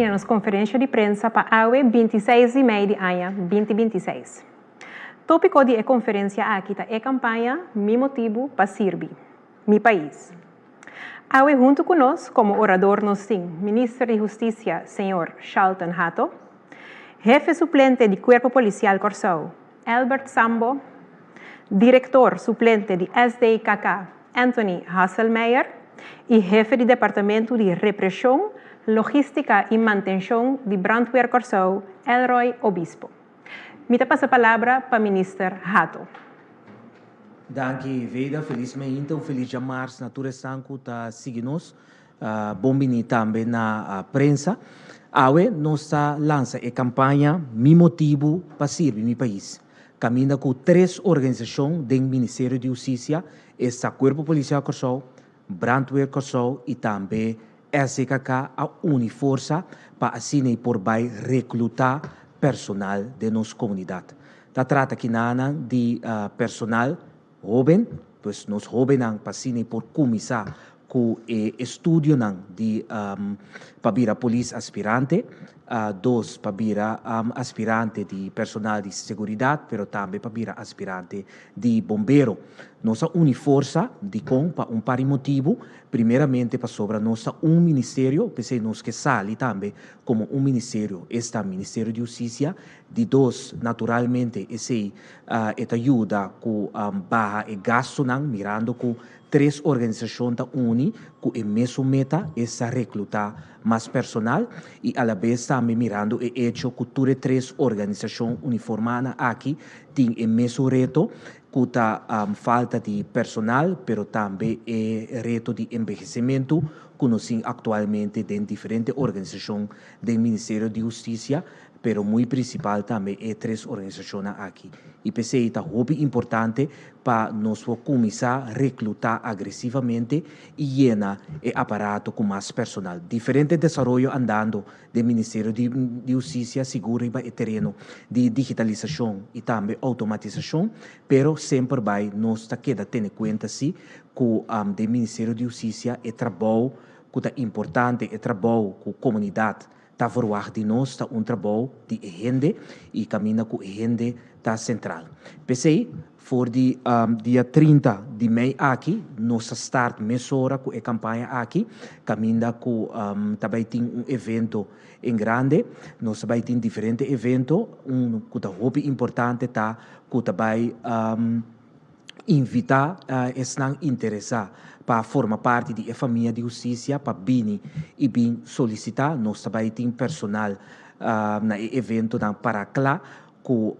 aqui na conferência de prensa para a 26 de maio de ano 2026. Tópico de conferência aqui é a campanha Mi Motivo para Servir, Mi País. Awe junto conosco, como orador, nos tem Ministro de Justiça, Sr. Charlton Hatto, Jefe Suplente de Cuerpo Policial Corsou, Albert Sambo, Diretor Suplente de SDKK, Anthony Hasselmeier, e Jefe de Departamento de Repressão, Logística e Manutenção de Brandweer Corsou, Elroy Obispo. Me passa a palavra para o Ministro Hatto. Danke, Veda. Felizmente, então, feliz de março, Natura Sanco, está seguindo. Bom venir também na prensa. Awe, nós lança a campanha Mi Motivo para Servir Mi País. Caminha com 3 organizações do Ministério de Justiça, esta Corpo Policial Corsou, Brandweer Corsou e também SKK, a Uniforça, para assim por vai recrutar personal de nossa comunidade. Tá trata aqui de personal jovem, pois nós jovens para por começar com estudo de para virar polícia aspirante, 2 para virar aspirante de personal de segurança, pero também para virar aspirante de bombeiro. Nossa uniforça de para par motivo, primeiramente para sobre nossa ministério, pensei nós que sali também como ministério, este Ministério de Justiça, de 2, naturalmente, esse ajuda com barra e gasto, mirando com 3 organizações da Uni, com a mesma meta, essa recrutar mais personal, e a la vez também mirando e hecho que todas 3 organizações uniformadas aqui têm o mesmo reto, com a falta de personal, pero também o reto de envelhecimento, que nós temos atualmente em diferentes organizações do Ministério de Justiça, pero muito principal também é 3 organizações aqui. E pensei que é muito importante para nós começar a recrutar agressivamente e llenar o aparato com mais personal. Diferente desenvolvimento andando do Ministério de Justiça, seguro e terreno de digitalização e também automatização, pero sempre vai nós queda ter em conta que o Ministério de Justiça é trabalho que é importante, é trabalho com a comunidade. Está forward de nós, está trabalho de gente e caminha com gente está central. Pensei, for de dia 30 de maio aqui, nós start mesora com a campanha aqui, caminha com também tem evento em grande, nós também tem diferentes eventos, que é muito importante tá, que também invitar estão interessados para formar parte da família de justiça, para vir e vir solicitar. Nós também temos personal no evento para lá, com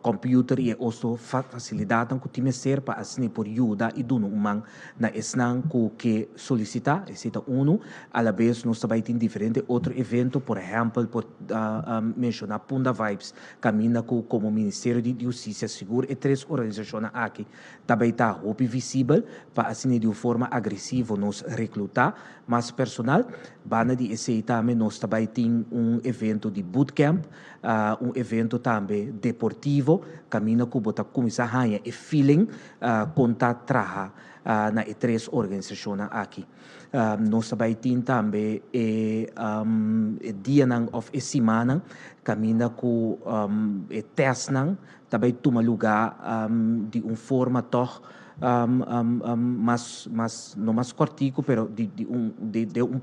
computer e also facilidade que temos ser para assim por ajuda e dono humano na esnan que solicitar esse a la vez nós também tem diferente outro evento, por exemplo, por mencionar Punda Vibes, caminha como Ministério de Justiça seguro e 3 organizações aqui também está muito visível para assim de forma agressiva nos recrutar mais personal. Bana de esse também nós também tem evento de bootcamp, evento também deportivo, caminho que bota começar a ganhar e feeling conta traha na 3 organizações aqui. Nós também dia of semana, caminho com teste também toma lugar de forma toch não mais cortico, pero de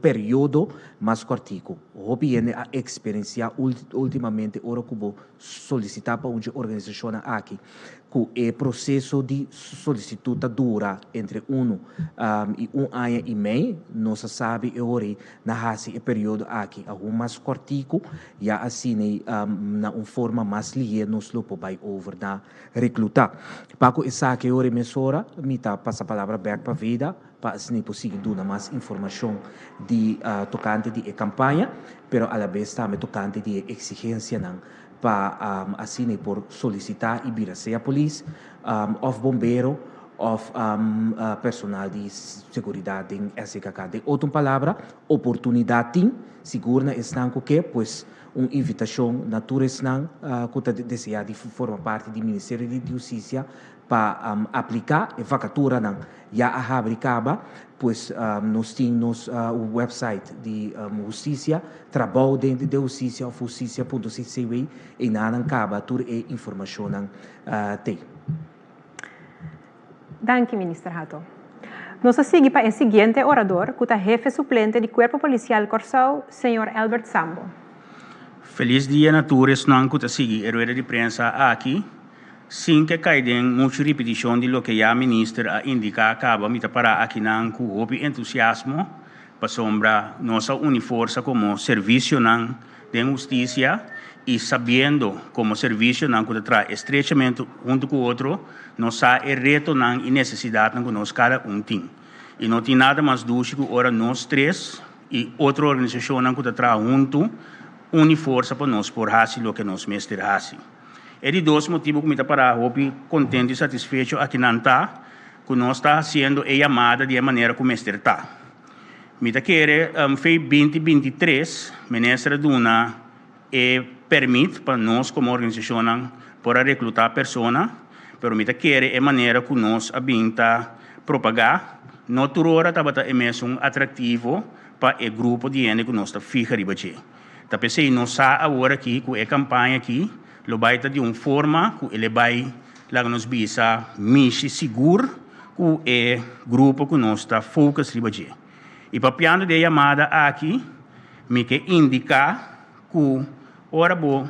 período mais cortico. Hobby é a experiência ultimamente, ora que vou solicitar para uma organização aqui, que o processo de solicitude dura entre 1 e 1 ano e meio, não se sabe agora na esse período aqui, algo mais cortico, e assim na uma forma mais ligeira, nos lo vai over na recrutar. Para que essa que agora mesora, me passa a palavra back para a vida, para assim possível dar mais informação de tocante de campanha, pero a la vez também tocante de exigência para assim por solicitar e vir a ser a polícia, of bombeiro, of personal de segurança em SKK. De outra palavra, oportunidade segura estão que, pois, uma invitação na Turesnan, que deseja de formar parte do Ministério de Justiça para aplicar a vacatura na já a Habricaba, pois nós temos o website de Justiça, trabalho dentro de Justiça, ou justiça.cc e na Ancaba, toda a informação tem. Danke, Minister Hato. Nós seguimos para o seguinte orador, que é o jefe suplente do Corpo Policial Corsau, Sr. Albert Sambo. Feliz dia, naturas, não que siga a rueda de prensa aqui. Sim que caem muita repetição de lo que a ministra indica acaba de parar aqui não com o entusiasmo para sombra nossa uniforça como serviço não de justiça e sabendo como serviço não que traz estrechamente junto com o outro, nós há o reto não e necessidade não que nós cada tem. E não tem nada mais dúvida que ora nós três e outra organização não que traz junto uniforça para nós por fazer o que nós mestre fazem. É de dois motivos que me para contente e satisfeito aqui não está, que nós está fazendo a chamada de maneira como mestre está. Me quer foi 2023, ministra Duna permite para nós como organização para recrutar pessoas, mas me quer a maneira que nós abinta propagar, não turora é mesmo atrativo para o grupo de gente que nós está fixa ribache. Tá pensei nós agora aqui com a campanha aqui lo vai de uma forma que ele vai lá nos bisa mishi seguro que é grupo que nós está focus ribaje. E papiando de chamada aqui me que indicar que ora bo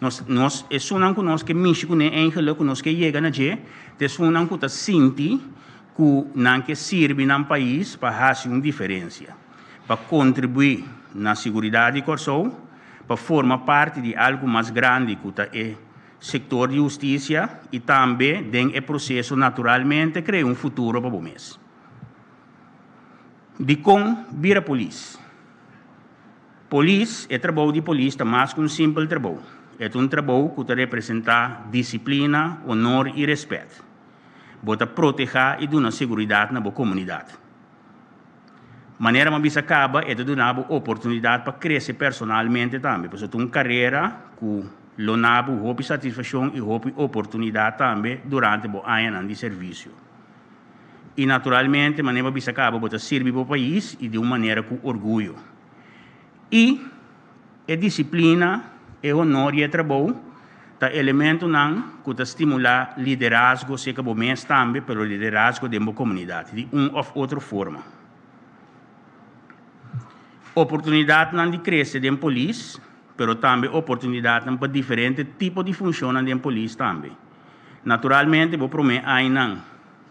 nós é sunan que nós que mishi que é angelo que nós que chega na je, te sunan que tá sinti que não que serve no país para fazer uma diferença, para contribuir na segurança de Corsau, para formar parte de algo mais grande que é o setor de justiça e também tem o processo naturalmente criar um futuro para o mês. De com vira polícia. Polícia é trabalho de polícia mais que um simples trabalho. É um trabalho que representa disciplina, honor e respeito. Bota proteger e dar segurança na comunidade. Maneira mais acaba é de dar oportunidade para crescer personalmente também, porque é uma carreira que lonabo houve satisfação e houve oportunidade também durante o ano de serviço. E naturalmente, maneira mais acaba para servir para o país e de uma maneira com orgulho. E a disciplina, o honor e o trabalho, tá elemento não que estimular liderazgo, se acabou mês também, pelo liderazgo de uma comunidade, de uma ou outra forma. Oportunidade não de crescer dentro da polícia, mas também oportunidade para diferentes tipos de funções dentro da polícia também. Naturalmente, vou prometer ainda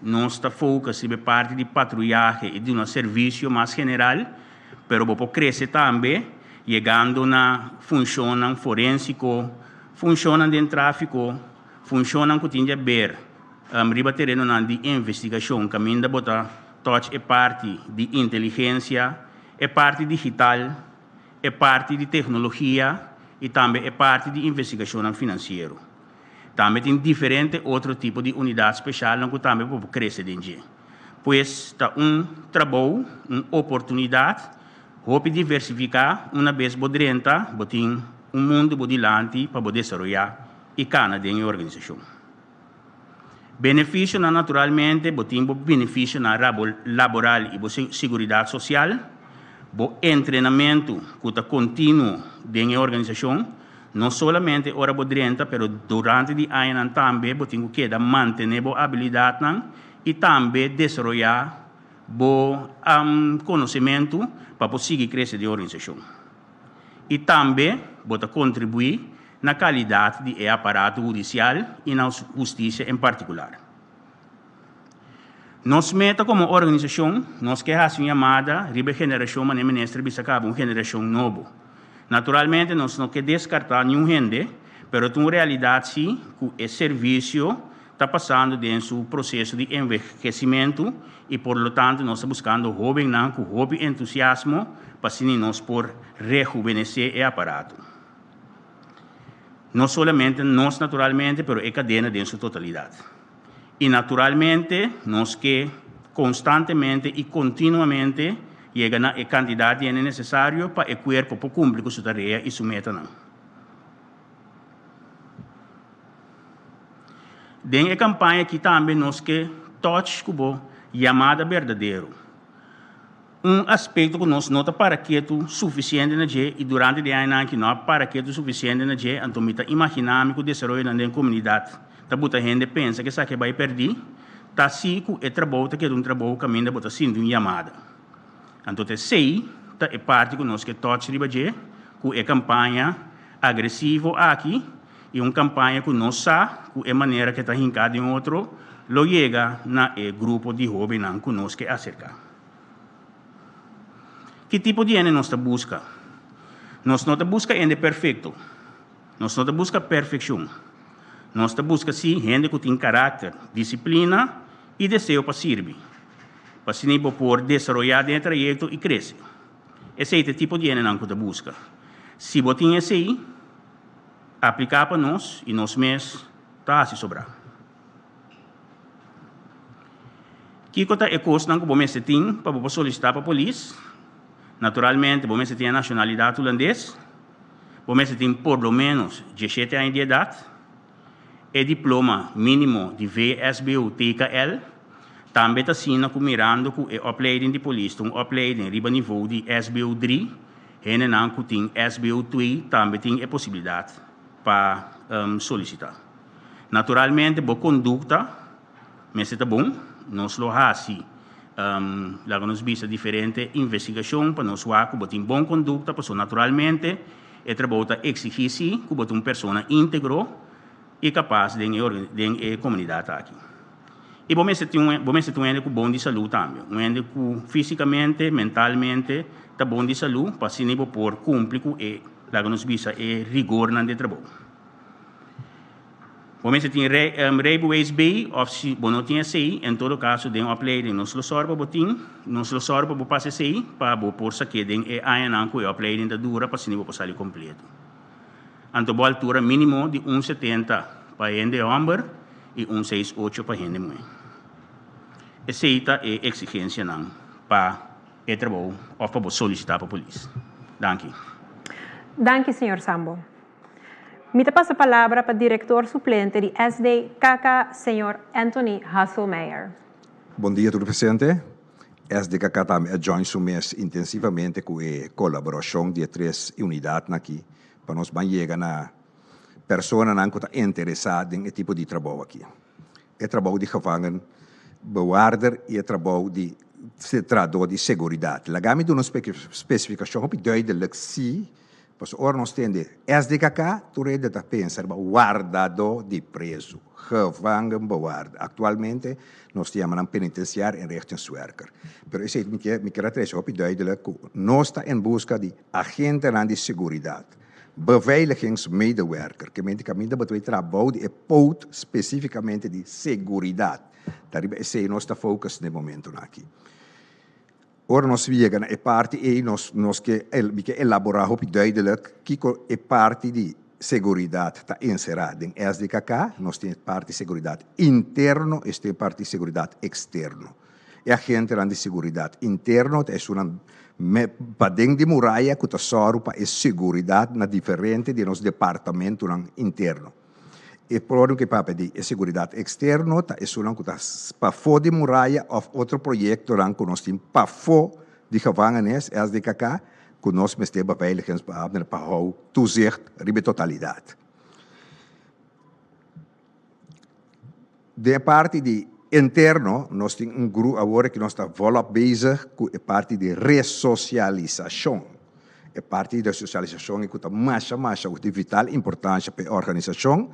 nós está focus em parte de patrulhagem e de um serviço mais general, mas vou crescer também, chegando na função forensico, função de tráfico, função que tem a ver riba terreno de investigação, caminho da botar touch é parte de inteligência, é parte digital, é parte de tecnologia e também é parte de investigação financeira. Também tem diferentes outros tipos de unidade especial que também pode crescer dentro. Pois está trabalho, uma oportunidade, hope diversificar, uma vez bodrenta, botin mundo bodilante para poder desenvolver e cana dentro da organização. Benefício naturalmente, botin benefício na laboral e segurança social, o treinamento que está contínuo dentro da organização, não somente hora bodrenta, mas durante o ano também temos que manter a habilidade e também desenvolver o conhecimento para conseguir crescer a organização. E também contribuir na qualidade do aparato judicial e na justiça em particular. Nós meta como organização, nós queremos uma chamada, riba geração, mas ministra bisacaba uma geração nova. Naturalmente, nós não queremos descartar nenhum gente, mas na realidade, sim, que o serviço está passando dentro do processo de envelhecimento e, por lo tanto, nós estamos buscando jovens com jovem entusiasmo para assim nós por rejuvenescer o aparato. Não somente nós, naturalmente, mas a cadena dentro da totalidade. E, naturalmente, nós que constantemente e continuamente chega na quantidade é necessário para o corpo para cumprir com sua tarefa e sua meta. Dentro da campanha que também nós que touch como chamada verdadeiro. Aspecto que nós nota para que tu suficiente na je e durante o ano que não para que tu suficiente na je, então me imaginamos que o desenvolvimento na comunidade, tá muita gente pensa que essa que vai perder, tá sim que é trabalho que é trabalho caminho da botar sim de uma chamada. Então sei tá é parte que nós que touch riba je, que é campanha agressiva aqui e uma campanha que nós sabe que é maneira que tá hincada em outro, lo chega na grupo de jovens que nós que acerca. Que tipo de ene nós busca? Nós não busca ene perfeito. Nós não busca perfeição. Nós busca sim gente que tem caráter, disciplina e desejo para servir. Para se nível por desenvolver dentro do trajecto e crescer. Esse é o tipo de ene que busca. Se você tem esse aí, aplicar para nós e nós mesmos está a se sobrar. Que coisa é coisa que você tem para solicitar para a polícia? Naturalmente, você tem a nacionalidade holandesa, você tem por lo menos 17 anos de idade, e diploma mínimo de VSBU TKL, também está sendo mirando com a opleiding de polícia, uma opleiding riba nível de SBU 3, e não que tem SBU 2, também tem a possibilidade para solicitar. Naturalmente, boa conduta, mas está bom, nós lo assim. Lá nos visa diferente investigação para nós ver que botem boa conduta, para naturalmente é trabalho exigir que botem uma pessoa íntegro e capaz de comunidade aqui. E você tem um ente com bom de saúde também, um ente que fisicamente, mentalmente está bom de saúde para se nível por cumprir e lá nos visa é rigor no trabalho. Você tem Rijbewijs B, of se não tem CI, em todo caso, tem uma opleiding nos sorba botim, nos sorba bo passe CI, para bo por saque den e ayanang ko opleiding da dura para se nível passar completo. Anto bo altura mínimo de 1,70 para gente homem e 1,68 para gente mulher. Essa é a exigência para o trabalho ou para solicitar para a polícia. Danke. Danke, senhor Sambo. Me passa a palavra para o diretor suplente de SDKK, senhor Anthony Hasselmeyer. Bom dia, tudo presente. SDKK também join sumes intensivamente com a colaboração de 3 unidades aqui, para nós chegar na pessoa que está interessada em esse tipo de trabalho aqui. É trabalho de gevangen, bewaarder e é trabalho de trador de segurança. Lá gami de uma especificação duidelijk zie. Pois ora nós temos SDKK, tu rede da pensar guardador de preso, gevangen bewaarde. Atualmente nós temos um penitenciário em rechtswerker. Pero isso me quer trazer op duidelijk, nós está em busca de agentes de segurança, beveiligingsmedewerker, que medicamente betwee trabalho de pout especificamente de segurança. Esse é o nosso foco no momento aqui. Ora nós viemos a parte e nós que elaborar duidelijk que a parte de segurança está inserida em SDKK, nós temos parte de segurança interno e tem parte de segurança externo. E a gente de segurança interno é uma padrão de muralha que está só para a segurança na diferente de nosso departamento interno. E por que para pedir a segurança externa é uma coisa para fora de muralha ou outro projeto que nós temos para fora de gevangenis, SDKK, que nós temos beveiligingsbeambten para houden toezicht de totalidade. De parte de interno, nós temos grupo agora que nós estamos volop bezig com a parte de ressocialização. A parte de ressocialização é que está de vital importância para a organização.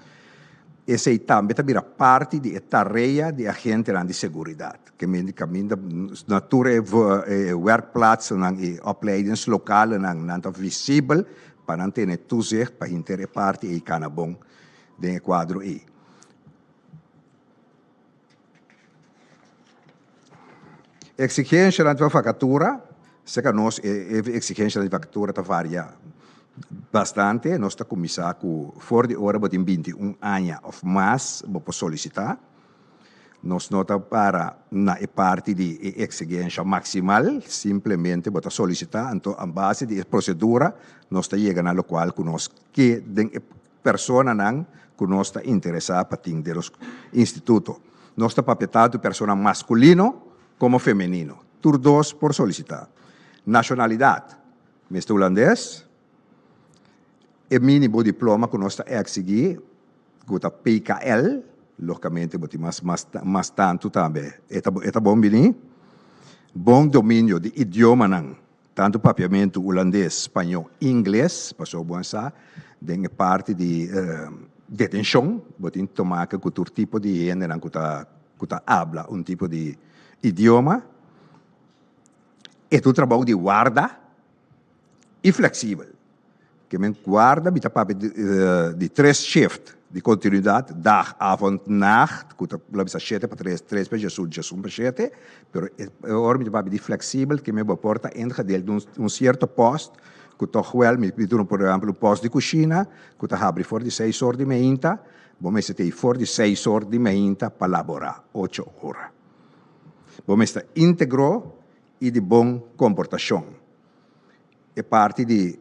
Essa é também a parte da tarefa de agente de segurança, que medicamente natura werkplaatsen e opleidings lokale não visível para não ter toezicht para a parte e canabon do quadro e. Exigência da vacatura, se que nós exigência da vacatura está varia bastante, nós estamos começando com fora de hora, botem 21 anos ou mais, para solicitar. Nós nota para na parte de exigência maximal, simplesmente bota solicitar, então a base de procedura, nós está chegando ao qual que nós que den persona não que nós está interessado para atender os instituto. Nós está papetado persona masculino como feminino, tur dois por solicitar. Nacionalidade, mestre holandês, e mínimo diploma que nós está exigir, que está PKL, logicamente, mas tanto também. É bom, bom domínio de idioma, não. Tanto papiamento holandês, espanhol, inglês, passou bom essa, tem parte de detenção, botin tomar que outro tipo de gênero que tá habla tipo de idioma, e tu trabalho de guarda e flexível. Que men guarda, bita papi de 3 shifts de continuidade, dag, avond, nacht, que tu labisa 7 para 3 para Jesus para 7, pero agora bita papi de flexível, que me porta ingedeel de certo posto, que toch wel, me doen por exemplo, posto de cozinha, que tu abre voor de 6 horas de meinta, bom me tem voor de 6 horas de meinta para laborar 8 horas. Bom me está íntegro e de bom comportação. É parte de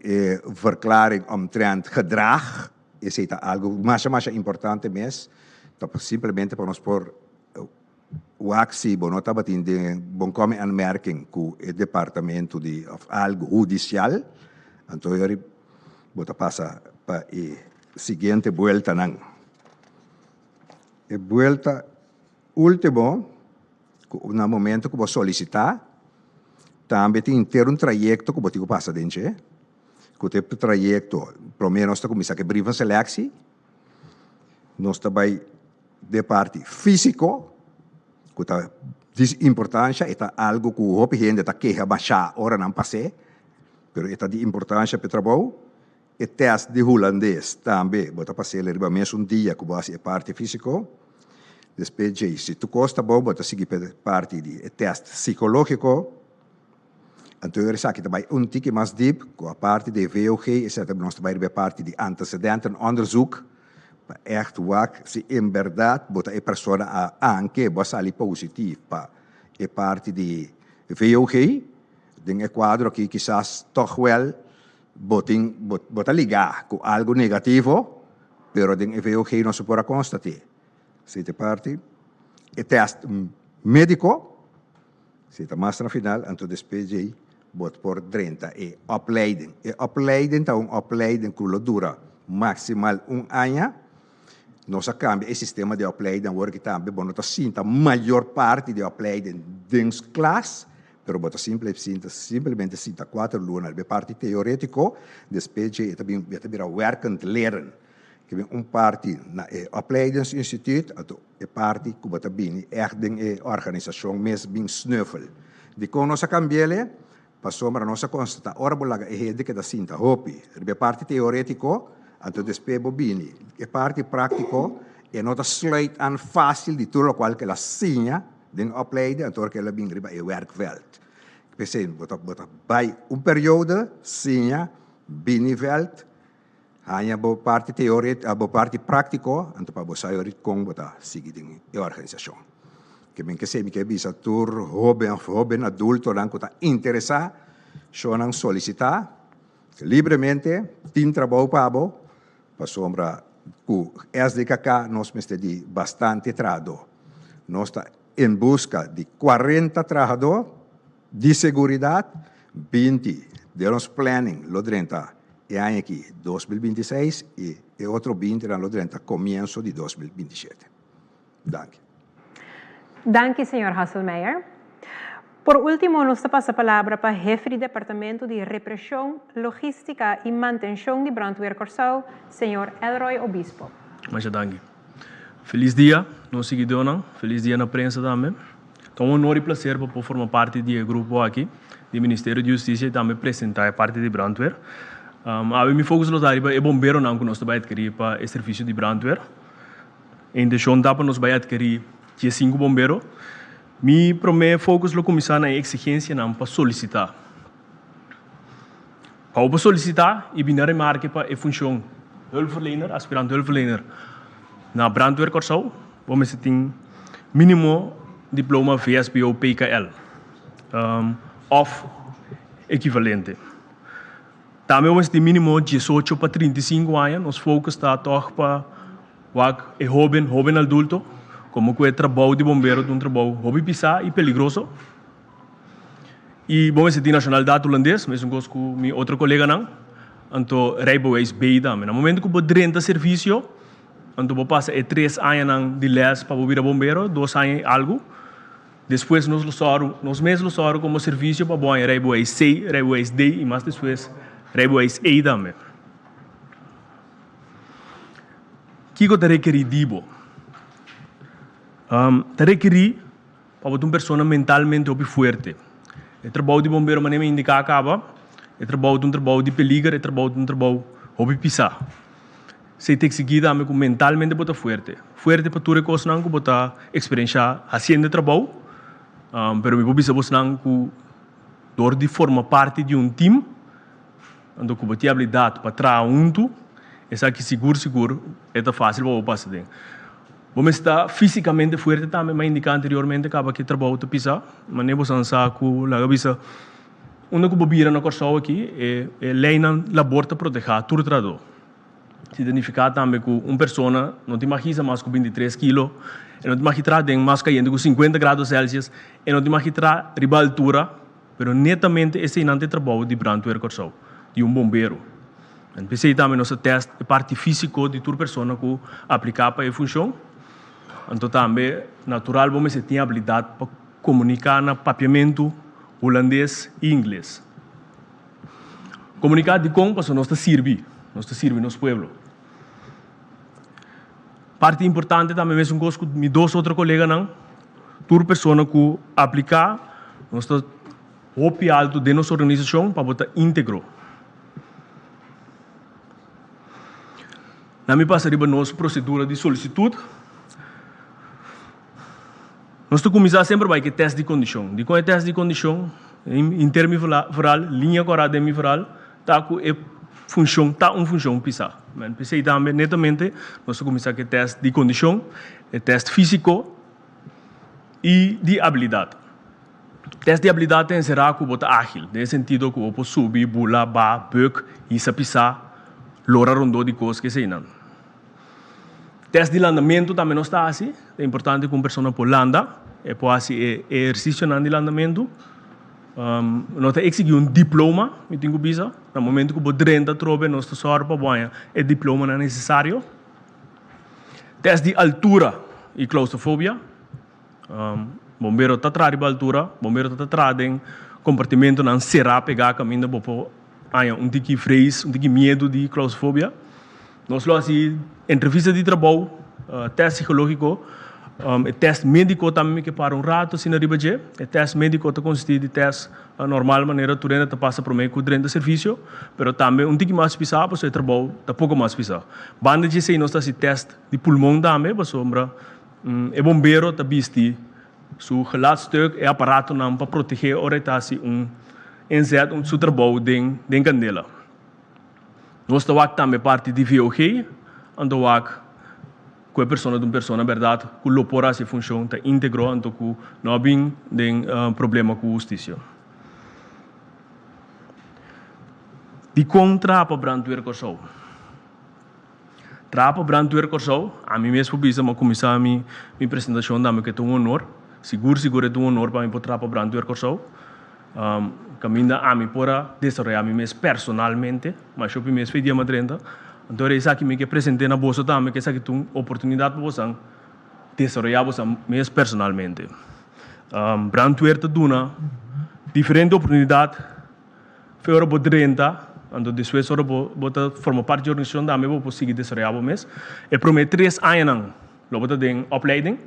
verklaring omtrent gedrag, is het algo mais importante mesmo, simplesmente para nós por o activo, não estava tendo bom como aanmerking com o departamento de algo judicial, então eu vou passar para a seguinte volta não. A volta último, no momento que vou solicitar, também tem ter trajecto que você passa dentro, que tem trajecto, primeiro nós estamos a brief de seleção, nós também de parte físico, que está de importância, é algo que o gente está queja baixar hora não passe, mas é de importância para o trabalho, e teste de holandês também, você passa ele mesmo dia que você é parte físico, depois se tu gosta bom, você seguir parte de teste psicológico. Então, eu sei que também tique mais deep, com a parte de VOG, nós também a parte de antecedenten onderzoek, para echt ver se em verdade a pessoa anche vai ali positivo para a parte de VOG, tem um quadro que quizás toch wel bota ligar com algo negativo, pero tem VOG não se pode constatar. Se tem parte, o teste médico, se está mais no final, então depois de bot por 30 e opleiding. E opleiding tá opleiding que dura maximal ano. Nós cambia o sistema de opleiding, agora que também bom nós sinta maior parte de opleiding dentro da classe, pero bota simplesmente sinta 4 lunas de parte teórico, depois de também werkend leren. Que vem parte na opleidingsinstituut, a parte que bota bem echt ding organisação mesmo bem snuffel. De como nós cambiele passou para nós constatar, ora bolaga é rede que da cinta hopi, a parte teórico, então depois bobini, a parte prático é nota sluit aan fácil de tudo qual que ela sinha, den opleiden, então que ela bem riba é werkveld. Pensei, bota by período sinha, biniveld, hanya bo parte teórico, bo parte prático, então para você sair com bota seguir a organização. Que bem que sei que bisa tur jovem adulto lang que está interessado, só não solicitar livremente, tem trabalho para passou para o SDKK nós temos bastante trabalho. Nós está em busca de 40 trabalhadores de segurança, 20 de nos planning, lo 30 e ano aqui 2026 e outro 20 lo 30 começo de 2027. Danke. Danke, Sr. Hasselmeier. Por último, nos passa a palavra para o jefe do Departamento de Repressão, Logística e Manutenção de Brandweer Curaçao, Sr. Elroy Obispo. Mas danke. Feliz dia, nos seguidores, feliz dia na prensa também. Então, um honor e prazer para formar parte do grupo aqui, do Ministério de Justiça e também apresentar a parte de Brandweer. Me foco nos áreas é bombeiro não que nós vai adquirir para o serviço de Brandweer. Em deixou para nós vai adquirir que 5 bombeiros, me promete focus lo começar na exigência não para solicitar. Para solicitar e binar a marca para a função hulpverlener, aspirante hulpverlener na Brandweer Curaçao, vamos ter mínimo diploma VSP ou PKL, of equivalente. Também vamos ter mínimo 18 para 35 anos, nós focus está toch para o jovem adulto, como que é trabalho de bombeiro, um trabalho hobby pisar e perigoso. E vamos ter nacionalidade holandês, mesmo com meu outro colega não, então rijbewijs B também. No momento que você renta serviço, então você passa 3 anos de les para vir a bombeiro, 2 anos algo. Depois nós mesmos usamos como serviço para bom rijbewijs C, rijbewijs D e mais depois rijbewijs E também. O que você requer dibo? Você requer para uma pessoa mentalmente forte. O trabalho de bombeiro, mas nem indicar acaba. O trabalho de peligro, o trabalho de pisar. Você tem que seguir também com mentalmente botar forte. Forte para tudo que não botar experiência fazendo trabalho. Pero me precisa você não com dor de forma parte de time. Então com botar habilidade para trazer junto. Essa aqui seguro é fácil para passar dentro. Vamos estar fisicamente forte também, mas indicar anteriormente acaba que trabalho de pisar. Mas nem você não sabe que lá bisa onde que bobira na corção aqui é lei na labor para proteger todo o trabalho. Se identificar também que uma pessoa não te imagina mais com 23 quilos, e não te imagina mais caindo com 50 graus Celsius, e não te imagina riba altura, mas netamente esse não tem trabalho de brandweer corção, de bombeiro. E pensei também nosso teste é parte física de toda pessoa que aplicar para a função. Então também natural vamos ter habilidade para comunicar no papiamento holandês e inglês. Comunicar de como para nós servir nosso povo. Parte importante também mesmo com meus 2 outros colegas não, toda pessoa que aplicar nosso hopi alto de nossa organização para botar íntegro. Na minha passaria a nossa procedura de solicitude. Nós começamos sempre com teste de condição. De qual é teste de condição? Em termos viral, linha corada em viral, está com uma função pisar. Mas pensei também netamente, nós começamos com teste de condição, teste físico e de habilidade. Teste de habilidade tem que ser ágil, no sentido que você subir, bula, bug e se pisar. Lora rondou de coisas que se não. Teste de landamento também não está assim. É importante que uma pessoa pode andar. É pode fazer exercício de landamento. Não tem que exigir um diploma. Eu tenho que dizer. No momento que você renta trobe, nós estamos só para banhar. É diploma não é necessário. Teste de altura e claustrofobia. Bombeiro está atrás de altura. Bombeiro está atrás de compartimento não será pegar caminho para um tique freio, um tique medo de claustrofobia. Nós fazemos assim, entrevista de trabalho, teste psicológico, teste médico também que para rato se na ribaje, teste médico está consiste de teste normal maneira tu ainda passa por meio durante o serviço, mas também um tique mais pisar, para o trabalho está pouco mais pisar. Banda de sei nós está se teste de pulmão também, para sombra, é bombeiro está visto, seu geluidsstuk é aparato não para proteger orientação inzet seu trabalho de candela. Nós estamos também parte de VOG, então com a pessoa de uma pessoa, na verdade, que lopora essa função, está íntegro, então que não tem problema com a justiça. De contra para brandweer corção. Trapa brandweer corção, a mim mesmo vou começar a minha apresentação, também que é um honor, seguro é um honor para mim para trapa brandweer corção. Caminho a mim para desenvolver a mim mesmo personalmente, mas eu primeiro fui dia madrenda. Então é isso que me apresentei na bolsa também, que essa que tem oportunidade para você desenvolver você mesmo personalmente. Brandweer te dona diferente oportunidade, fora para renta, então depois fora para formar parte da organização também para conseguir desenvolver mesmo. E prometo 3 anos não, logo tem opleiding.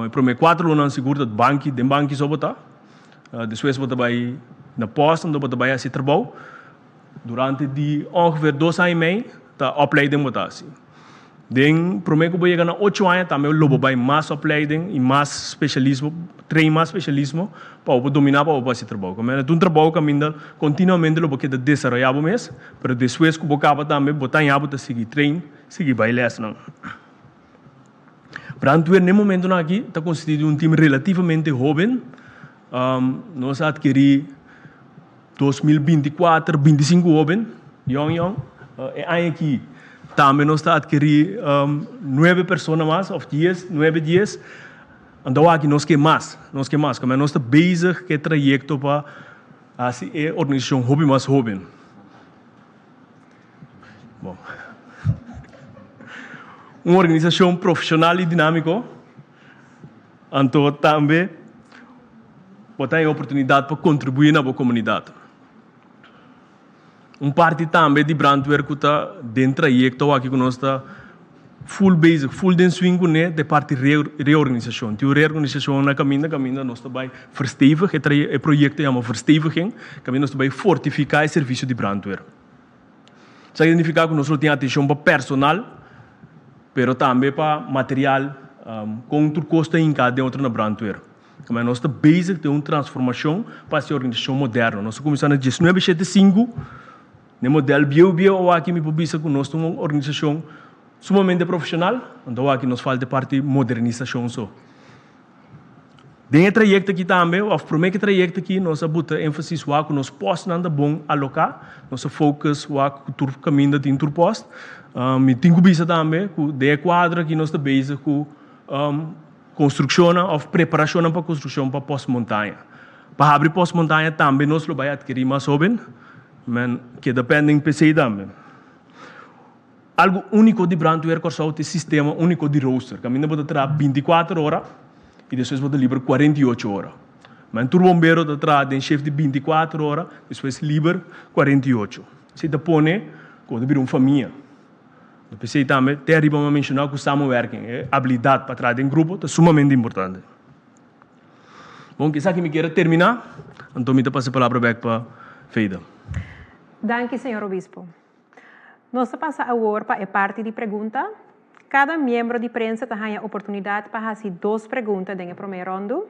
E prometo 4 anos seguro de banco só botar. Depois você vai na posta, onde você vai fazer trabalho. Durante de ongeveer 2 anos e meio, está opleiding botar assim. Den prometo que chegar na 8 anos também logo vai mais opleiding e mais especialismo, treino mais especialismo para dominar para fazer trabalho. Como é um trabalho que ainda continuamente logo que desenvolver mesmo, mas depois que você acaba também botar em hábito seguir treino, seguir bailes não. Brandweer, no momento aqui, está constituído time relativamente jovem. Nós adquirimos 2024, 25 jovens, young. Aqui também nós está adquirindo 9 pessoas mais, ou 9 dias. Então aqui nós queremos mais, como nós está bezig com o trajeto para a organização hobby mais jovem. Bom. Uma organização profissional e dinâmica, então também tem a oportunidade para contribuir na comunidade. Parte também de Brandweer que está dentro do trajeto aqui que nós está full basic, full den swing de parte de reorganização. Die reorganização na caminho nós está vai verstevigen, o projeto chama versteviging, caminho nós está vai fortificar o serviço de Brandweer. Isso significa que nós temos atenção para personal, mas também para material, com o custo em cada dentro da Brandweer. Mas nós estamos basic de uma transformação para essa organização moderna. Nós começamos em 1975, no modelo bio, aqui me publica que nós temos uma organização sumamente profissional, então aqui nos falta parte de modernização só. Dentro do trajeto aqui também, o primeiro trajeto aqui, nós botamos ênfase no que nós possamos bom alocar, nós focus no caminho de interposto. Me tenho visto também que de quadro aqui nós estamos basic com construção ou preparação para construção para pós-montanha. Para abrir pós-montanha também nós vamos adquirir mais jovens, mas que depende do PC também. Algo único de Brandweer é o sistema único de roster. Caminho pode trabalhar 24 horas e depois pode livre 48 horas. Mas o bombeiro pode trabalhar em chefe de 24 horas e depois livre 48. Se você põe, pode vir uma família. No PC também, até arriba a mencionar que o samoworking, a habilidade para trabalhar em grupo, é sumamente importante. Bom, que sabe que me queira terminar, então me passo a palavra back para Feida. Danke, senhor Obispo. Nós passamos agora para a parte de pergunta. Cada membro de prensa tem a oportunidade para fazer 2 perguntas na primeira ronda.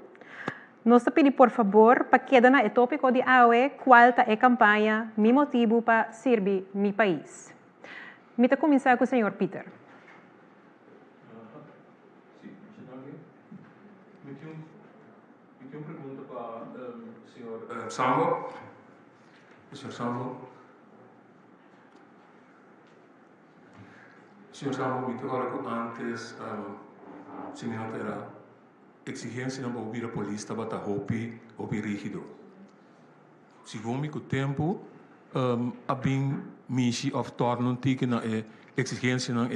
Nós pedimos, por favor, para que cada no tópico de AOE, qual é a campanha, meu motivo para servir meu país. Vamos começar com o senhor Peter. Eu tenho uma pergunta para o senhor Sambo. Senhor Sambo, me agora antes, senhor era exigência na ouvir a polícia para hopi rígido. Segundo o tempo, a bem misi of torno tiki na exigência na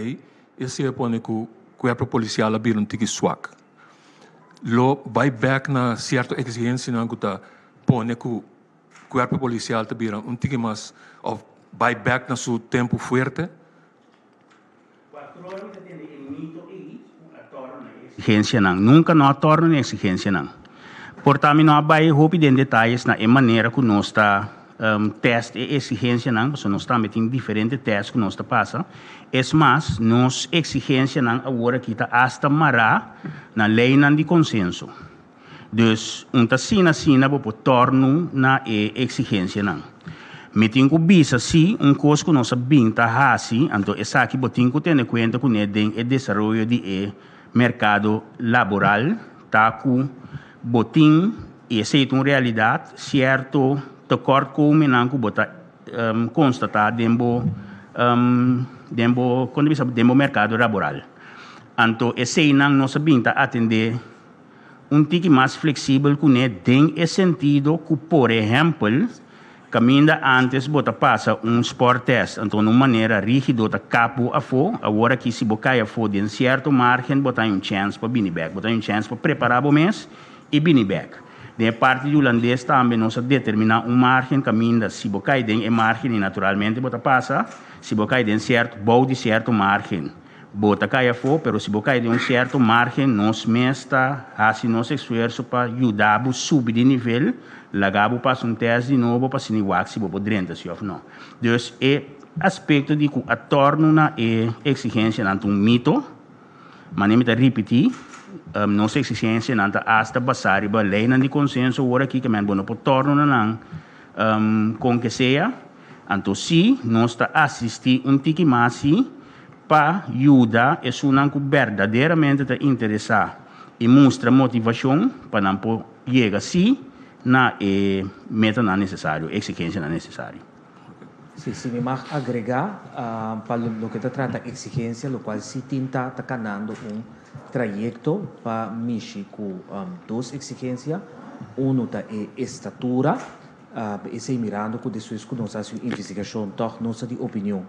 esse é pone que o corpo policial abrir tiki swak. Lo vai back na certa exigência na que tá pone que o corpo policial te bira tiki mais of vai back na seu tempo forte. Exigência não, nunca não torna exigência não. Portanto, não vai roubar em detalhes na maneira que nós está teste e exigência não, porque nós estamos em diferentes testes que nós está passa. É mais, nós exigência não agora que está hasta mará na lei não de consenso. Então, sina para torno na exigência não. Me tenho que bisa se coisa que nós sabemos tá assim, então essa aqui botinho que tem conta com o desenvolvimento de mercado laboral, tá com botinho e essa é uma realidade certo. De acordo com o que bota constatar dentro do mercado laboral. Então, esse não nós sabemos atender tique mais flexível que é tem esse sentido que, por exemplo, caminho antes bota passa sport test, então de uma maneira rígida da capo a fo, agora que se bocaia a fo de certo margem botar chance para vir back, botar chance para preparar o mês e vir back. De parte do holandês também nós determinar margem caminho se bocai den margem e naturalmente bota passa se bocai den certo bom de certo margem bota caia fo pero se bocai de certo margem nós mesta assim nosso esforço para ajudar a subir de nível lagabo passa teste de novo para se niwak se bobo drenta se of não então é aspecto de que a torno na exigência não mito mas nem me repetir nossa exigência não está hasta basar a lei de consenso agora aqui que me bono por torno não com que seja então se nós está assistir tique mais para ayuda es una que verdaderamente te interesa y muestra motivación para no llegar así na meta não necessário, exigência não necessário. Sim, se me mag agregar para o que trata exigência, o qual se tenta ganhando trayecto para mexer com duas exigências. Uma é estatura, esse mirando com depois que nós fazemos investigação, toch nossa de opinião,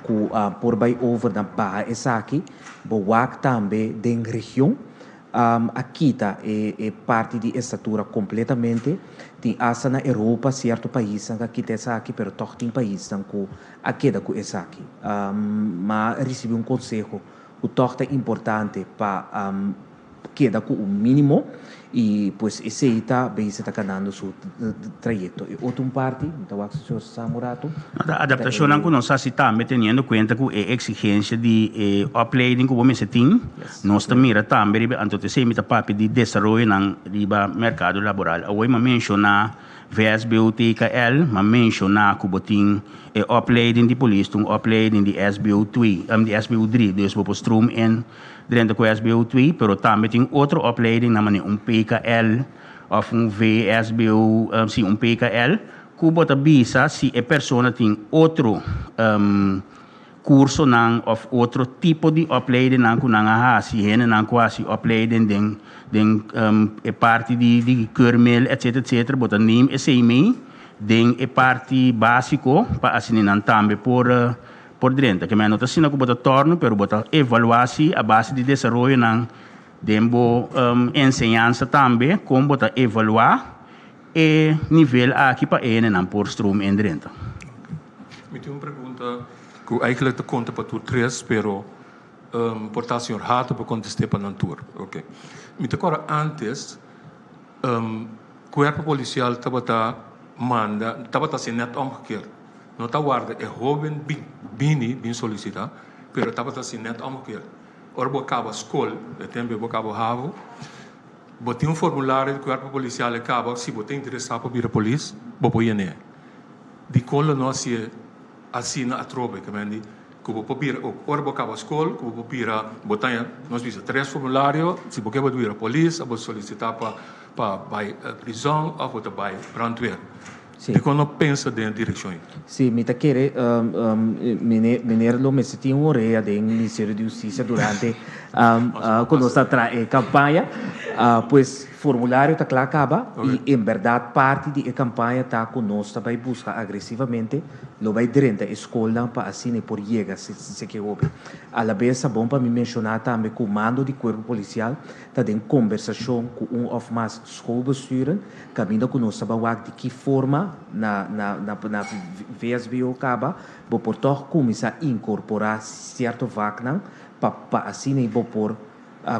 que por by over na barra essa aqui, boa também da região. Aqui é parte de estatura completamente. Tem essa na Europa, certo país, aqui tem essa aqui, mas toch tem país que aqui da com essa aqui. Mas recebi conselho, o toch é importante para queda com o mínimo e pues esse está bem se está ganhando seu trajeto. E outra parte, então o senhor Samurato. A adaptação não conosco também tendo em conta que a exigência de opleiding que você tem, nós também mira também então se mita papi de desenvolvimento no mercado laboral. Hoje me mencionar VSBU-TKL, me mencionar que botin opleiding de polícia, opleiding de SBU-2, de SBU-3, dus we stroom in dentro do SBU-2, pero também tem outra opleiding na maneira PKL of VSBU, sim, PKL, que bota bisa se a pessoa tem outro curso não of outro tipo de opleiding não que não há se hene não quase opleiding den parte de curmel etc bota nem esse meio den parte básico para assinar também por dentro que me nota sino que bota torno pero bota evaluação a base de desenvolvimento não dembo enseñanza também como bota evaluar e nível aqui para ene não por stroom en dentro. Me tem uma pergunta que eigenlijk te conta para tu três, pero portar senhor Hato para contestar para Nantur. Ok. Me te agora antes, corpo policial estava manda, estava se net omgekeerd. Não está guarda, é jovem bem solicitar, pero estava se net omgekeerd. Ora bocava escola, também bocava havo. Botei formulário do corpo policial acaba, se você interessar para vir a polícia, vou ir né. De cola nós assina a tropa, que mendi, que vou papir, ora bocava escola, que vou papir, botar, nós vimos 3 formulários, se você vai vir a polícia, vou solicitar para prisão ou para brandweer. De quando pensa dentro da direção? Sim, me está querendo, mineiro me se tinha uma orelha do Ministério de Justiça durante quando está a campanha, pois formulário está claro acaba e em verdade parte da campanha está conosco vai buscar agressivamente lo vai direto a escola para assim por chegar se que houve. A la vez é bom para me mencionar também que o comando de corpo policial está em conversação com of mais schoolbesturen, caminho conosco para de que forma na VSBO acaba, vou por toch começar a incorporar certo vacna para assim e vou por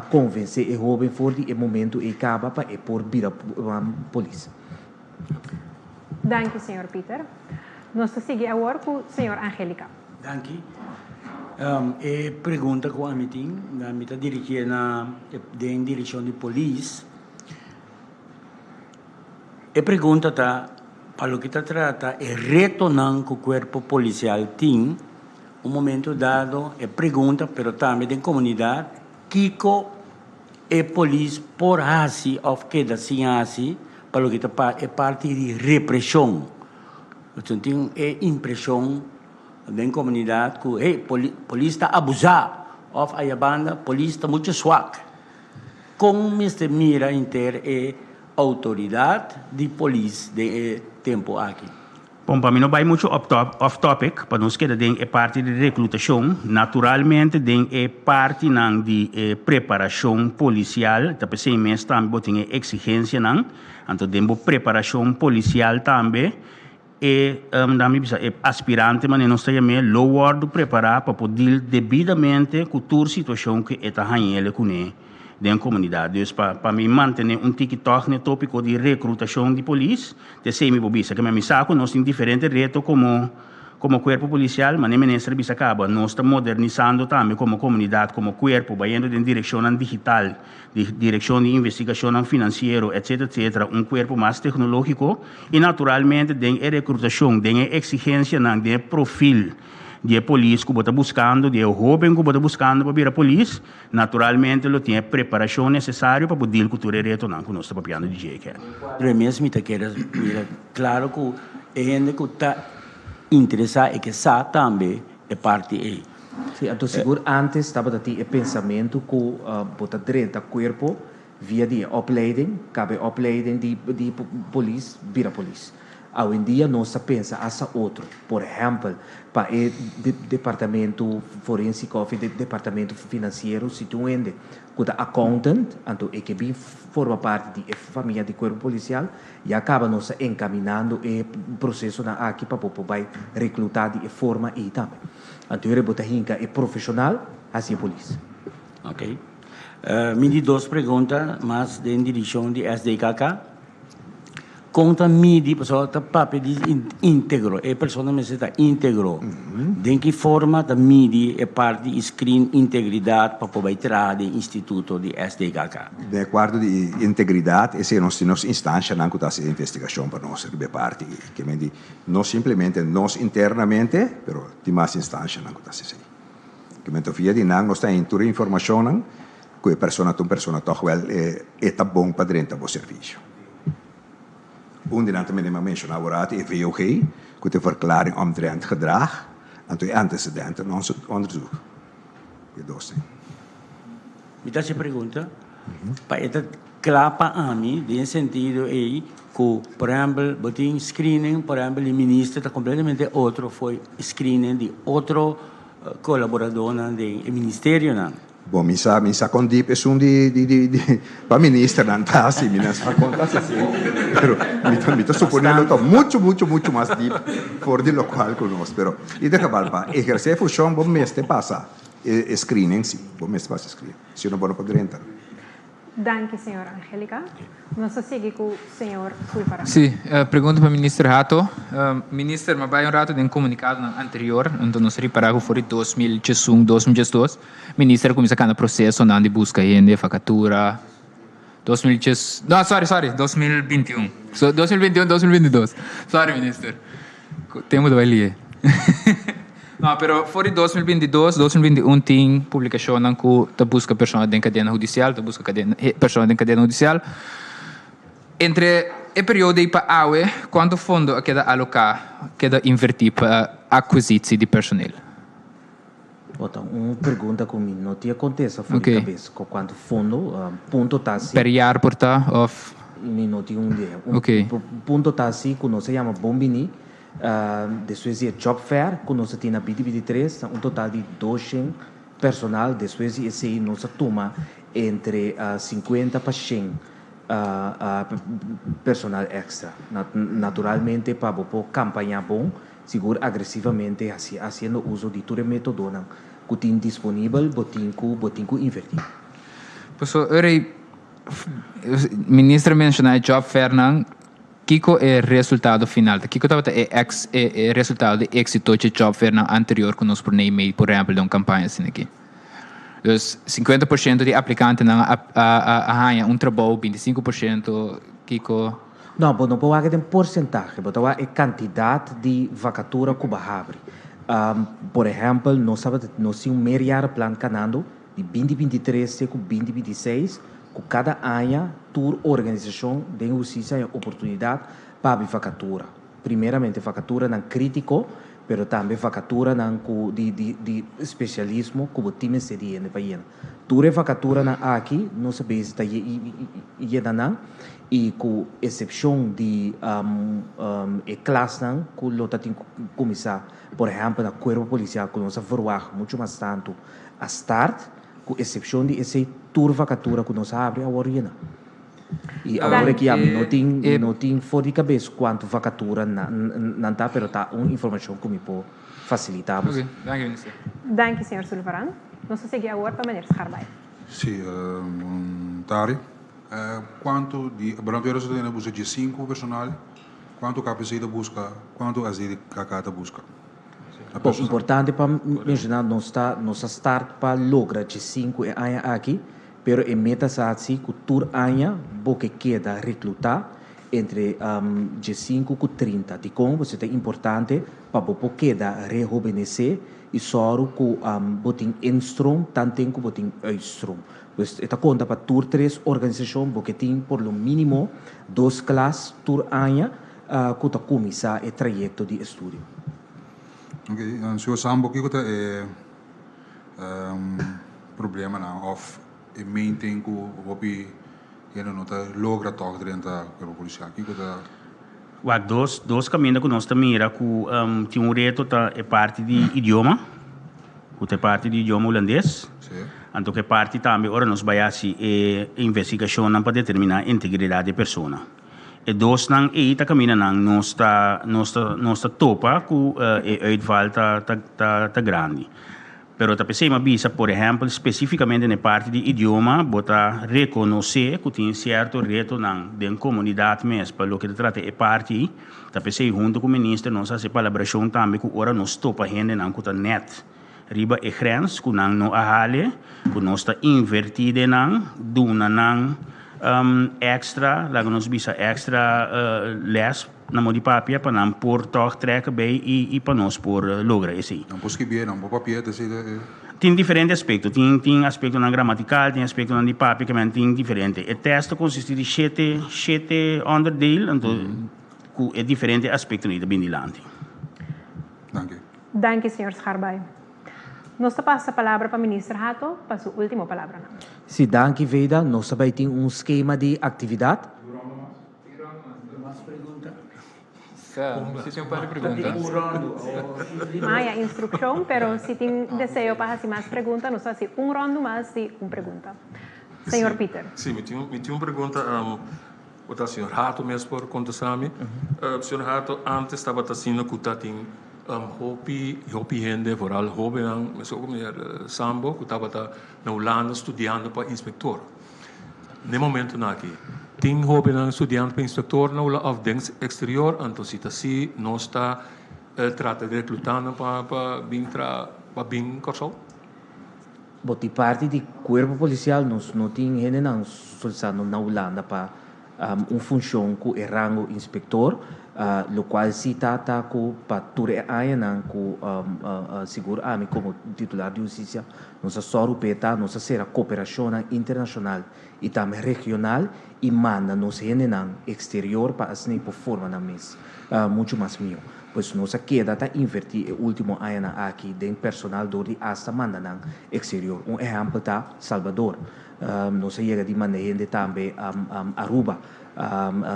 convencer o jovem for de momento e acaba para e por vir a polícia. Danke, Sr. Peter. Nós seguimos agora com o Sr. Angélica. Danke. E pergunta com a meeting, na mita dirigir na direção de polícia. E pergunta tá para o que está trata é retornar com o corpo policial tem momento dado e pergunta, pero também tem comunidade Kiko e polícia por assim ou que da sim assim para o que é parte de repressão. Então tem impressão da comunidade que polícia está abusar of a banda polícia está muito swak. Como Mr. Mira inter autoridade de polícia de tempo aqui. Bom, para mim não vai muito off-topic, para nós que é parte de recrutação, naturalmente é parte de preparação policial, também sem mês também tem exigência não, então tem preparação policial também, e aspirante, mas não está também lower do preparar para poder devidamente com toda situação que está ganhando com ele. Da comunidade. Então, para mim, manter TikTok no tópico de recrutação de polícia, de semi-bobisa, que me saco, nós temos diferentes retos como corpo policial, mas nem me serviço acaba. Nós estamos modernizando também como comunidade, como corpo, vai indo em direção digital, direção de investigação financeira, etc. Corpo mais tecnológico e, naturalmente, tem recrutação, tem exigência, tem perfil de polícia que está buscando, de jovem que está buscando para vir a polícia, naturalmente ele tem a preparação necessária para poder cultura retornar com nós papiando de jeito. Mesmo te queres claro que gente que está interessada e que sabe também é parte aí. Sim, então seguro antes estava a ter o pensamento que botar direito ao corpo via de opleiding, cabe opleiding de polícia, vira polícia. Hoje em dia nós pensa essa outro, por exemplo, para o departamento forensico ou departamento financeiro, se tu ende com o accountant, então é que bem forma parte da família de corpo policial e acaba nós encaminhando o processo aqui para poder recrutar de forma e também. Então eu botar hinca é profissional, assim é polícia. Ok. Me di duas perguntas, mas em direção de SDKK. Conta midi pessoal tá papel de íntegro é pessoa me está íntegro de que forma da midi é parte de screen integridade para poder entrar de instituto de SDKK de acordo de integridade essa é nossa instância não que está investigação para nós de parte que me não simplesmente nós internamente pero de mais instância não que está assim que me tofia de não nós está em toda informação que a persona toch wel é tá bom para dentro do serviço. Onderaan men mentionaat in VOG, met de verklaring omtrent gedrag en de antecedenten in ons onderzoek. Me dá essa pergunta? Para esta clapa a mim, em sentido aí, que, por exemplo, botin screening, por exemplo, o ministro está completamente outro, foi screening de outro colaborador do ministério, não? Bom, minha condipe é para ministro não tá assim, minha conta assim. Pero me tô suponendo que muito mais deep for the local conosco, pero e de cabal para exercer função bom mês te passa screening sim, bom mês passa screening. Se não pode entrar. Danke, senhora Angélica. Nós seguimos com o senhor Fulfara. Sim, pergunta para o ministro Rato. Ministro, mas vai um rato de um comunicado anterior, então nós reparamos que foi 2021, 2022. Ministro começa a processo de busca de vacatura. 2021. Não, sorry, 2021. 2021, 2022. Sorry, ministro. Temos de ali. Não, pero foi 2022, 2021 tem publicação que busca pessoa de cadeia judicial, busca pessoa de cadeia judicial. Entre o período e para AUE, quanto fundo queda alocar, queda invertir para aquisição de personal? Então, uma pergunta comigo, não te acontece fora de cabeça, quanto fundo, ponto tá assim. Per jaar por tá, of? Não tinha ideia. Ok. Ponto tá assim, que nós se chama Bombini, depois é Job Fair, que nós temos na BD23, um total de 200 personal, depois esse aí nós toma entre 50 para 100 personal extra. Naturalmente, para a campanha bom, seguro agressivamente, fazendo uso de todo o método que tem disponível, botin que invertir. Pessoal, o ministro mencionou Job Fair, Kiko é o resultado final. Kiko é o resultado de êxito de Job Fair anterior que nós por exemplo, de uma campanha assim aqui. Então, 50% de aplicantes ganham um trabalho, 25% Kiko. Não pode haver porcentagem, pode haver quantidade de vacatura que vai abrir. Por exemplo, nós temos um meio plano canando de 2023 a 2026, que cada ano toda organização tem a oportunidade para abrir vacatura. Primeiramente, vacatura não crítico, mas também vacatura de especialismo que o time se dia no país. Toda vacatura aqui, não sabemos se está e com exceção de classe que o tem que começar, por exemplo, na corpo policial, que nós vamos muito mais tanto a start, com exceção de essa tour vacatura que nós abre a orina. E agora que não tem fora de cabeça quanto vacatura não está, mas está uma informação que me pode facilitar. Ok, danke, ministro. Danke, senhor Sullivan. Nós seguimos agora para o ministro Harbaia. Sim, Tari. Quanto de brandeiros de busca de 5 personal, quanto capacidade busca, quanto a ZDKK busca? Bom, importante para mencionar, nossa start para lograr de 5 anos aqui, mas a meta é assim que todo ano que queda recrutar entre de 5 e 30. De como você é importante para queda rejuvenescer e soro ku boting instroom tanto ku boting uitstroom. Pues esta conta para tur 3 organização porque tem por lo mínimo 2 classes tur anya ku ta começar e trajeto de estudo. Okay, en zo samen ook problema na of maintain ku hopi nota logra toch dentro da polícia aqui Wak dos caminhos que nós mira que tem reto tá é parte de idioma, que é parte de idioma holandês. Sim. Então que parte também ora nós vai assim investigação para determinar a integridade da pessoa. E dos nang tá caminho nang nós tá topa que é uitval tá grande. Pero tá pensando bisa, por exemplo, especificamente na parte de idioma, bota reconhecer que tem certo reto na comunidade mesmo, para o que trata é parte, tá pensando junto com o ministro, nós fazemos colaboração também que ora nós topa gente na que net, riba e grens, que não ahale, que nós tá invertido na, duna na extra, lá nós bisa extra les na mão de papel para não pôr toque treca bem e para nós pôr logra esse. Não posso escrever, não vou papel, tem diferentes aspectos, tem aspecto na gramatical, tem aspecto na de papel que tem diferente. O texto consiste de 7 onderdelen, então é diferente aspecto de bindilante. Danke. Danke, senhor Scharbay. Nós passa a palavra para o ministro Hato, para a sua última palavra. Se danke Veda, nós também tem esquema de atividade. Se tem um par de perguntas. Há instrução, pero se tem desejo para fazer mais perguntas, nós fazemos rondo mais de uma pergunta. Senhor Peter. Sim, me tinha uma pergunta o senhor Hato mesmo por contestar-me. Senhor Hato, antes estava dizendo que tem hopi gente, vooral hobby mas ook meneer Sambo, que estava na Holanda estudando para inspector. No momento aqui, tem hobby estudante para inspector na afdeling exterior, então se assim não está trata de reclutando para bem corsal. Boti parte do corpo policial nós não tem gente não solicitando na Holanda para função que é rango inspector, lo qual se trata com para ture aia com seguro ami como titular de justiça, nossa sorupeta, nossa será cooperação internacional e também regional e manda nos gente não exterior para assim por forma na mês muito mais mil. Pois nossa queda está invertir o último ano aqui de personal do de hasta manda não exterior. Exemplo está Salvador. Nós chega de maneira também Aruba.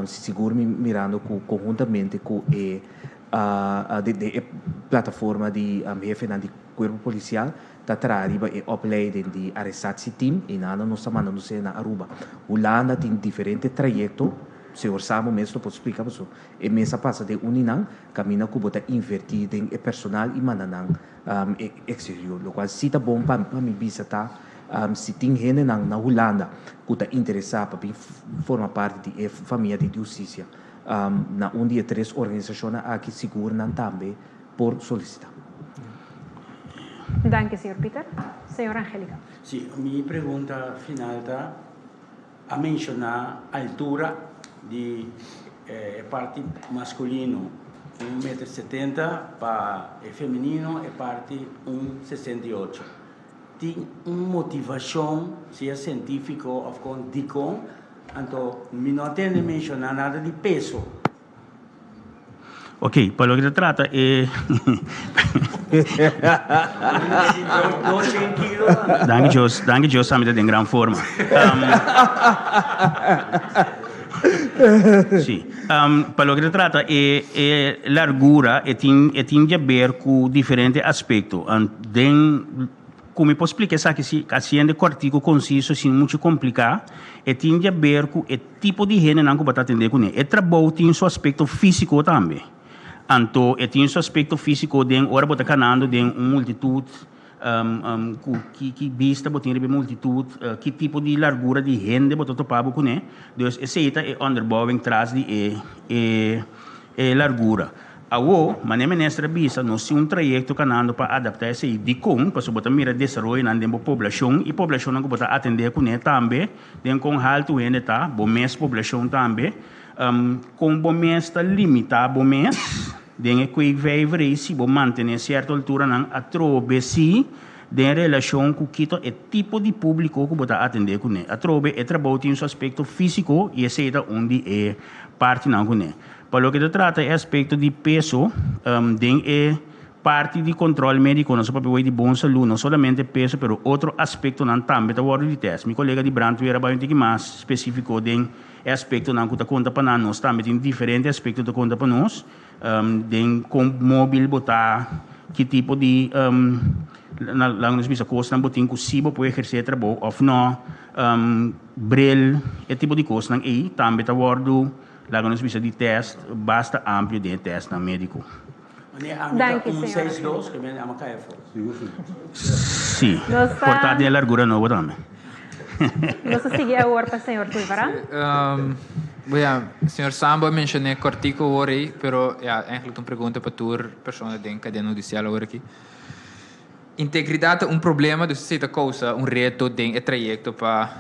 Se seguro mirando conjuntamente com a plataforma de jefe de corpo policial está trazendo a opleiding de arrestatie team e nada nós estamos mandando na Aruba. Holanda tem diferentes trajetos. Se orçamos mesmo pode explicar isso. E mesa passa de uninang caminha que bota invertido em personal e mandanang exterior. O qual se está bom para mim visitar se tem gente na Holanda que está interessada para formar parte da família de justiça. Na dia 3 organizações aqui seguram também por solicitar. Danke, senhor Peter. Senhora Angélica. Sim, minha pergunta final está a mencionar a altura de parte masculino 1,70 m para feminino e parte 1,68 m. Tem uma motivação, se é científico ou com dicom, então não tem de mencionar nada de peso. Ok, para o que se trata é... 200 quilos. Danke Deus, também tem grande forma. Sim. Para o que se trata é largura e tem a ver com diferentes aspectos. Como eu posso explicar isso aqui, assim é cortico, conciso, sem muito complicar, e tem a ver com o tipo de gente que você atender com ele. O trabalho tem seu aspecto físico também. Então, tem seu aspecto físico, de hora você está canando de uma multitud, que vista você tem multitud, que tipo de largura de gente você topava com ele. Então, esse é o underbowing traz de largura. Mas na ministra bisa nós temos trajeto canando para adaptar esse de com para botar mira desenvolver na população e população não botar atender com ele também, com alto ainda tá, bom mês população também, com bom mês tá limitado bom mês, Den quick vijver se vou manter certa altura não atrobe se em relação com o tipo de público que você atender com ele. Atrobe é trabalho em seu aspecto físico e esse é onde é parte não com ele. Para o que se trata é aspecto de peso, é parte de controle médico, não só para de bom saúde, não somente peso, mas outro aspecto não também da hora de teste. Meu colega de Brandweer vai ter mais específico de aspecto não que conta para nós, também tem diferentes aspectos da conta para nós, de como móvel botar, que tipo de lá nos bisa coisa não botem possível para exercer trabalho ou não, bril, esse tipo de coisa não aí também da hora do lá nos bisa de teste, basta amplo de teste na médico. Danke, senhor. 6-2, que vem a Macaé. Sim, portanto é largura nova também. Você seguir agora para o senhor Tulvara? Senhor Samba mencionou cortico hoje, pero eigenlijk uma pergunta para toda pessoa da cadeia judicial agora aqui. Integridade é problema, dus se causa reto de trajecto para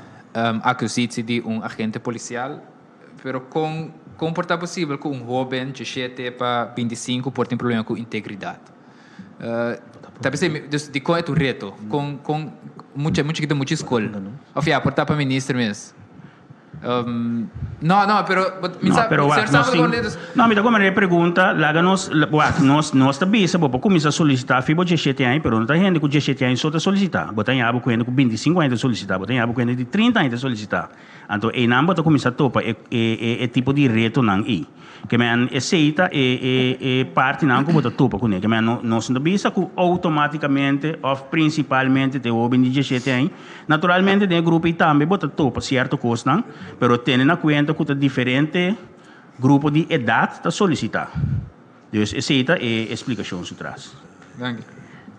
acquisição de agente policial, pero com comportar possível que jovem de 7 para 25 por ter problema com integridade. Talvez de qual é o reto? Com muita escola. Ou seja, portar para ministro mesmo. Não, mas como ele pergunta, lá nós também sabemos começar a solicitar FIBO de 7 anos, mas não está gente com 17 anos só está solicitar. Botar em abo com 25 anos solicitar, botar em abo com de 30 anos solicitar. Então, e não bota começar a topa é tipo de reto não aí. Que me aceita é parte não que bota topa com ele. Que me nós não bisa que automaticamente ou principalmente te homem de 17 anos, naturalmente de grupo e também bota topa certo coisa não, pero tendo na conta que diferente grupo de idade está solicitar. Então, essa é a explicação por trás.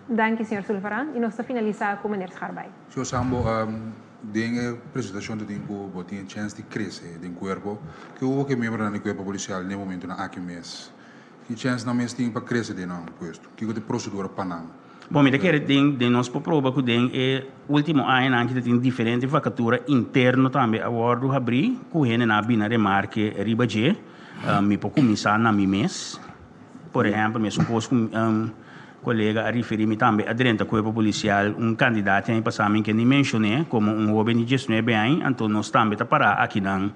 Danke, senhor Tulvara. E nós finalizar com o Meneer Scharbay. Senhor Sambo, dengue apresentação do tempo botinha chance de crescer do corpo que o que membro do corpo policial no momento na aqui mês que chance não mês tem para crescer de não posto que o de procedura para não bom me quer de nós por prova que den é último ano que tem diferente vacatura interno também agora do abrir com ele na bina remarque ribaje me por começar na mês por exemplo me supôs com colega a referir-me também a dentro do corpo policial candidato em passamento que nem mencionei como jovem de 19 anos então nós também está para aqui não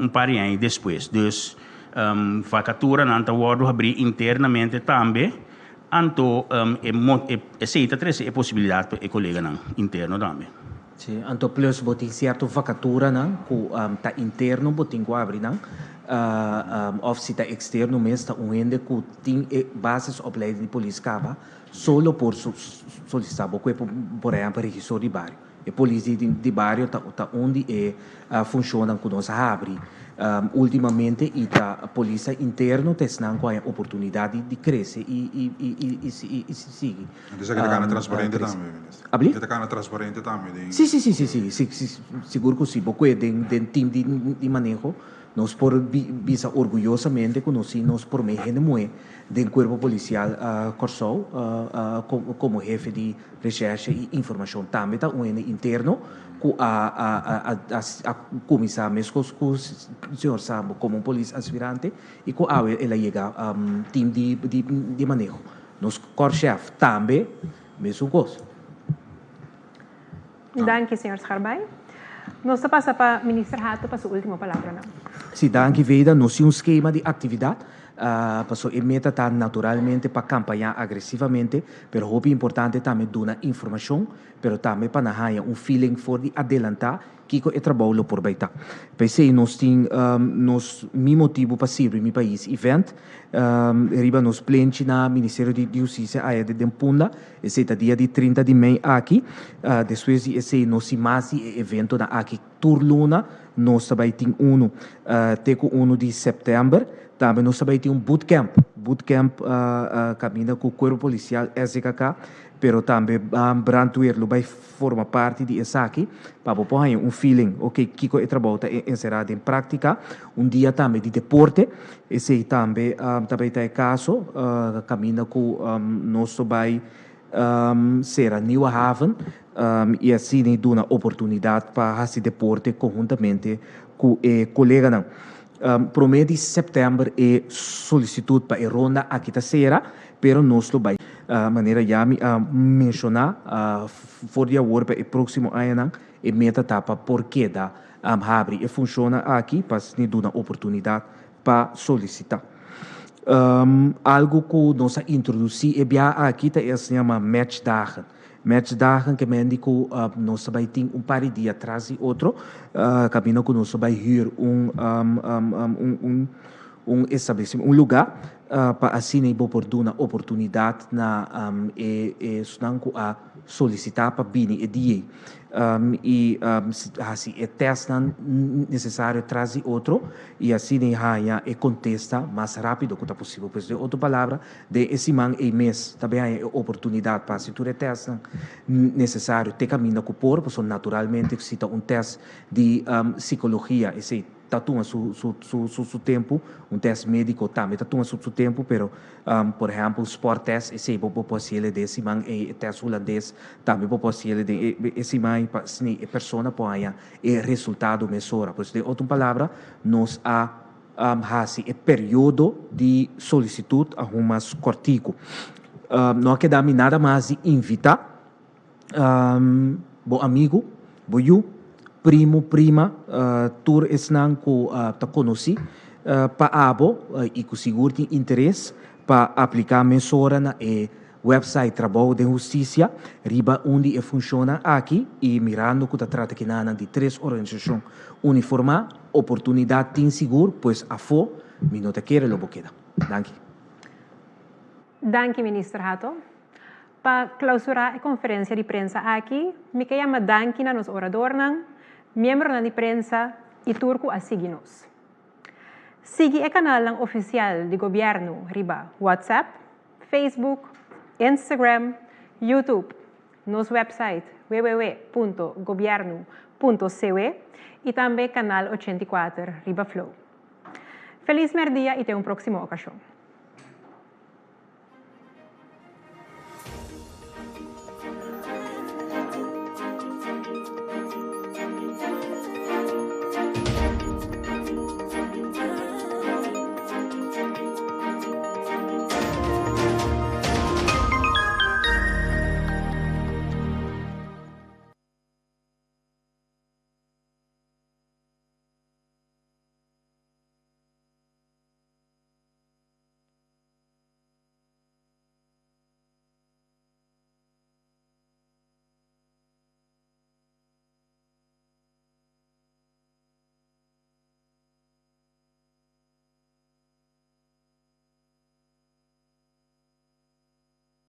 par de anos depois dus vacatura não está agora abrir internamente também então aceita três possibilidade para o colega não interno também. Sim, então plus botin certo vacatura não que tá interno botin que abre não office tá externo mesmo tá ende que tem bases opleiding de polícia cava solo por solicitar por exemplo registro de bairro e polícia de bairro tá onde funciona com nós abre ultimamente e a polícia interno tem a oportunidade de crescer e seguir. Então que está transparente também, ministro. Abri? Está transparente também. Sim, seguro que sim, porque tem time de manejo nós por visa orgulhosamente que nós por meio do corpo policial Corsol como jefe de recherche e informação também tá interno que a comissão mesmo com o senhor Sambo como polícia aspirante e que ela chega time de manejo nos corpo-chefe também mesmo coisa. Danke, senhor Scharbay. Nós passa para o ministro Hato para a sua última palavra. Não? Sim, danke, Veida. Nós temos um esquema de atividade. Passou a meta está naturalmente para campanhar agressivamente, mas é importante também dar informação, mas também para ter feeling for de adelantar que é trabalho por baita. Pensei nós temos motivo para servir meu país event, riba nos plente na Ministério de Justiça aí de Punda, esse dia de 30 de maio aqui, depois esse nós mais evento na aqui Turluna, nós também tem teco 1 de setembro. Também nós também temos bootcamp caminha com o corpo policial SKK, pero também Brandweer vai formar parte de essa aqui, para pôr feeling, ok, que é trabalho encerrado em prática, dia também de deporte, esse também tem caso, caminha com nós vai ser a New Haven, e assim dá uma oportunidade para fazer deporte conjuntamente com o colega não. Promedio de setembro é solicitude para a ronda aqui da Serra, pero nós lo vai maneira já mencionar for de agora para o próximo ano e meta tapa porque da abre e funciona aqui para se dar uma oportunidade para solicitar. Algo que nós introduzir é aqui é se chama matchdagen. Matchdagen que mende que nós vai ter par de dias atrás e outro, caminho que nós vai ir estabelecimento, lugar para assim nem por uma oportunidade na a solicitar para bini e dia assim é teste necessário trazer outro e assim nem raia e contesta mais rápido que possível. Pois de outra palavra de esse man e mês também é oportunidade para se tu teste necessário ter caminho com o corpo, naturalmente que cita teste de psicologia esse tatuma su tempo, teste médico também tatuma su tempo, pero por exemplo, sport test esse possible desse man e teste holandês também possible de esse man para a pessoa pode e resultado mesura. Pois de outra palavra, nós assim é período de solicitude a mais cortico. Não queda nada mais de invitar bom amigo, boiu primo, prima, tur esnan ko ta conheci, pa abo e com seguro tem interesse para aplicar mesura na website Trabalho de Justiça, riba onde funciona aqui e mirando que trata que nana de 3 organizações uniformadas, oportunidade tem seguro, pois a fo, mi não te quer lo boqueda. Danke. Danke, Ministro Hato. Para clausurar a conferência de prensa aqui, me chama danke na nos oradores, membro da prensa e turco a seguir-nos. Siga o canal oficial do governo riba WhatsApp, Facebook, Instagram, YouTube, nosso website www.governo.cw e também canal 84 riba Flow. Feliz merdia e até uma próxima ocasião.